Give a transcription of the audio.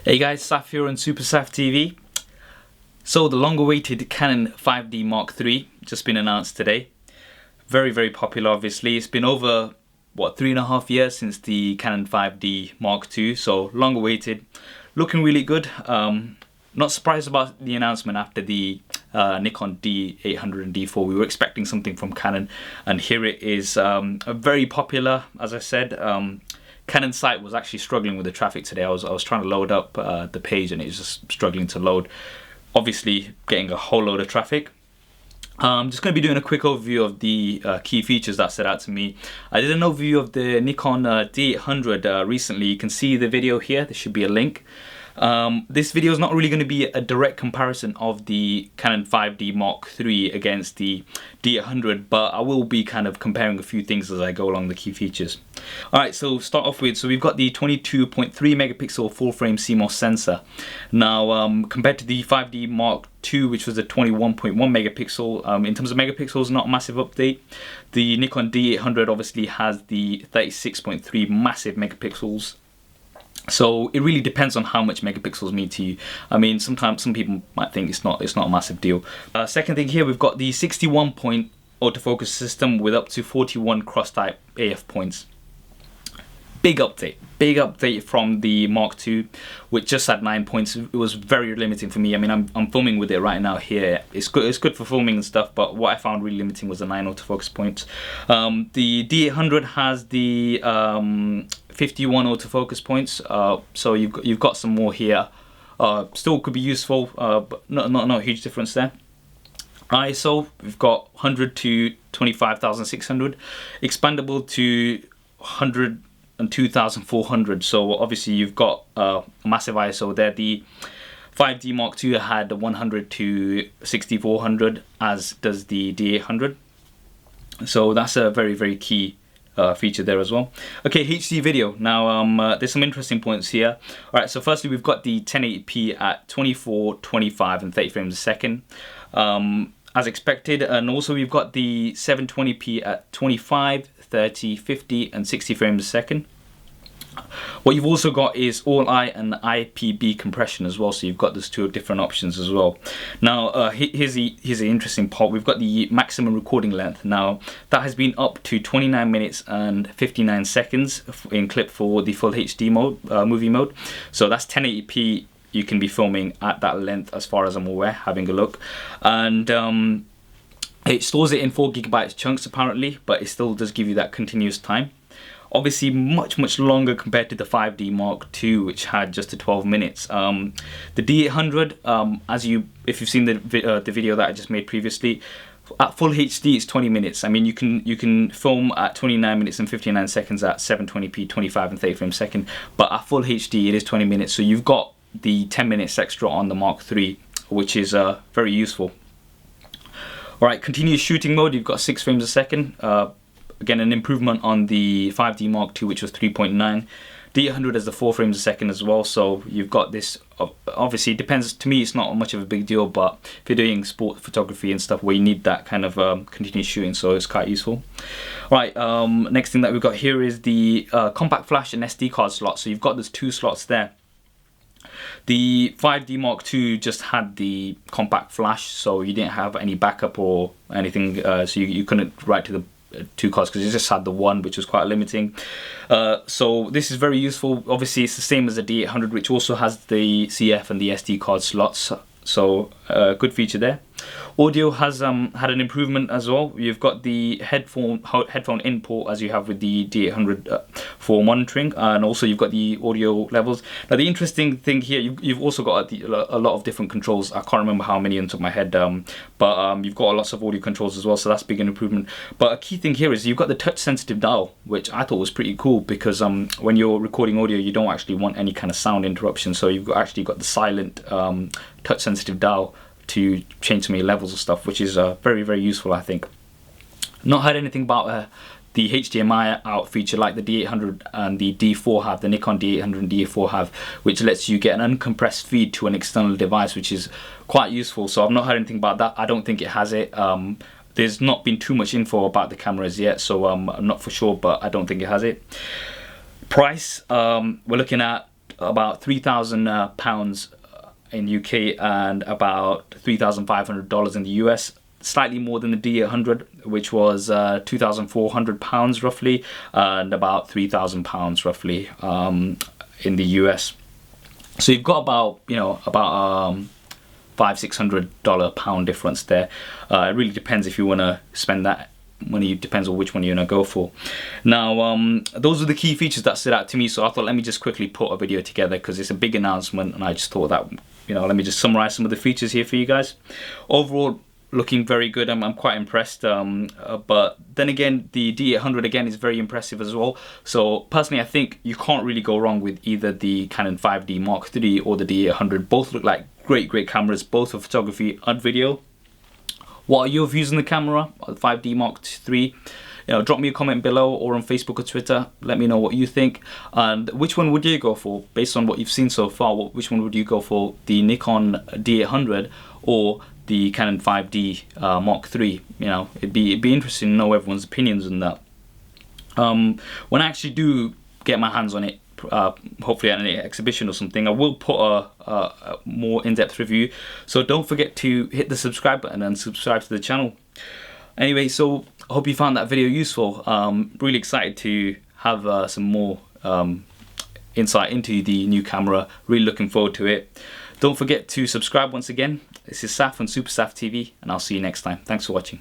Hey guys, Saf here on Super Saf TV. So the long-awaited Canon 5D Mark III just been announced today. Very popular, obviously. It's been over, what, 3.5 years since the Canon 5D Mark II, so long-awaited. Looking really good. Not surprised about the announcement after the Nikon D800 and D4. We were expecting something from Canon, and here it is. Very popular, as I said. Canon site was actually struggling with the traffic today. I was trying to load up the page and it was just struggling to load. Obviously getting a whole load of traffic. I'm just going to be doing a quick overview of the key features that stood out to me. I did an overview of the Nikon D800 recently. You can see the video here. There should be a link. This video is not really going to be a direct comparison of the Canon 5D Mark III against the D800, but I will be kind of comparing a few things as I go along the key features. Alright, so start off with, we've got the 22.3 megapixel full-frame CMOS sensor. Now, compared to the 5D Mark II, which was a 21.1 megapixel, in terms of megapixels, not a massive update. The Nikon D800 obviously has the 36.3 massive megapixels. So it really depends on how much megapixels mean to you. I mean, sometimes some people might think it's not a massive deal. Second thing here, we've got the 61-point autofocus system with up to 41 cross-type AF points. Big update from the Mark II, which just had 9 points. It was very limiting for me. I mean, I'm filming with it right now here. It's good for filming and stuff, but what I found really limiting was the 9 autofocus points. The D800 has the 51 autofocus points, so you've got some more here. Still could be useful, but not a huge difference there. ISO, we've got 100 to 25,600, expandable to 100 and 2,400. So obviously you've got a massive ISO there. The 5D Mark II had 100 to 6400, as does the D800. So that's a very key feature there as well. Okay, HD video. Now there's some interesting points here. Alright, so firstly we've got the 1080p at 24, 25 and 30 frames a second, as expected, and also we've got the 720p at 25, 30, 50 and 60 frames a second. What you've also got is all-I and IPB compression as well, so you've got those two different options as well. Now here's the interesting part. We've got the maximum recording length. Now that has been up to 29 minutes and 59 seconds in clip for the full HD mode, movie mode. So that's 1080p. You can be filming at that length as far as I'm aware, having a look. And it stores it in 4GB chunks apparently, but it still does give you that continuous time. Obviously much longer compared to the 5D Mark II, which had just a 12 minutes. The D800, if you've seen the video that I just made previously, at full HD it's 20 minutes. I mean, you can film at 29 minutes and 59 seconds at 720p, 25 and 30 frames a second, but at full HD it is 20 minutes. So you've got the 10 minutes extra on the Mark III, which is very useful. Alright, continuous shooting mode, you've got 6 frames a second. Again, an improvement on the 5D Mark II, which was 3.9. D800 has the 4 frames a second as well, so you've got this. Obviously it depends, to me it's not much of a big deal, but if you're doing sport photography and stuff where you need that kind of continuous shooting, so it's quite useful. Right, next thing that we've got here is the compact flash and SD card slot. So you've got those 2 slots there. The 5D Mark II just had the compact flash, so you didn't have any backup or anything, so you couldn't write to the 2 cards because you just had the 1, which was quite limiting. So this is very useful. Obviously it's the same as the D800, which also has the CF and the SD card slots, so good feature there. Audio has had an improvement as well. You've got the headphone in port as you have with the D800 for monitoring, and also you've got the audio levels. Now the interesting thing here, you've also got a lot of different controls. I can't remember how many on top of my head, but you've got lots of audio controls as well, so that's big an improvement. But a key thing here is you've got the touch sensitive dial, which I thought was pretty cool, because when you're recording audio you don't actually want any kind of sound interruption, so you've actually got the silent touch sensitive dial to change some of your levels of stuff, which is very useful, I think. Not heard anything about the HDMI out feature like the D800 and the D4 have, the Nikon D800 and D4 have, which lets you get an uncompressed feed to an external device, which is quite useful. So I've not heard anything about that. I don't think it has it. There's not been too much info about the cameras yet, so I'm not for sure, but I don't think it has it. Price, we're looking at about £3,000 in UK and about $3,500 in the US. Slightly more than the D800, which was £2,400 roughly, and about £3,000 roughly in the US. So you've got about, you know, about $500-600 pound difference there. It really depends if you want to spend that money. It depends on which one you're gonna go for. Now, those are the key features that stood out to me. So I thought, let me just quickly put a video together because it's a big announcement, and I just thought that, you know, let me just summarize some of the features here for you guys. Overall, looking very good. I'm quite impressed. But then again, the D800 again is very impressive as well. So personally, I think you can't really go wrong with either the Canon 5D Mark III or the D800. Both look like great cameras, both for photography and video. What are your views on the camera, the 5D Mark III? You know, drop me a comment below or on Facebook or Twitter. Let me know what you think. And which one would you go for based on what you've seen so far? Which one would you go for, the Nikon D800 or the Canon 5D Mark III? You know, it'd be interesting to know everyone's opinions on that. When I actually do get my hands on it, hopefully at an exhibition or something, I will put a more in-depth review. So don't forget to hit the subscribe button and subscribe to the channel. Anyway, so I hope you found that video useful. Really excited to have some more insight into the new camera. Really looking forward to it. Don't forget to subscribe once again. This is Saf on Super Saf TV, and I'll see you next time. Thanks for watching.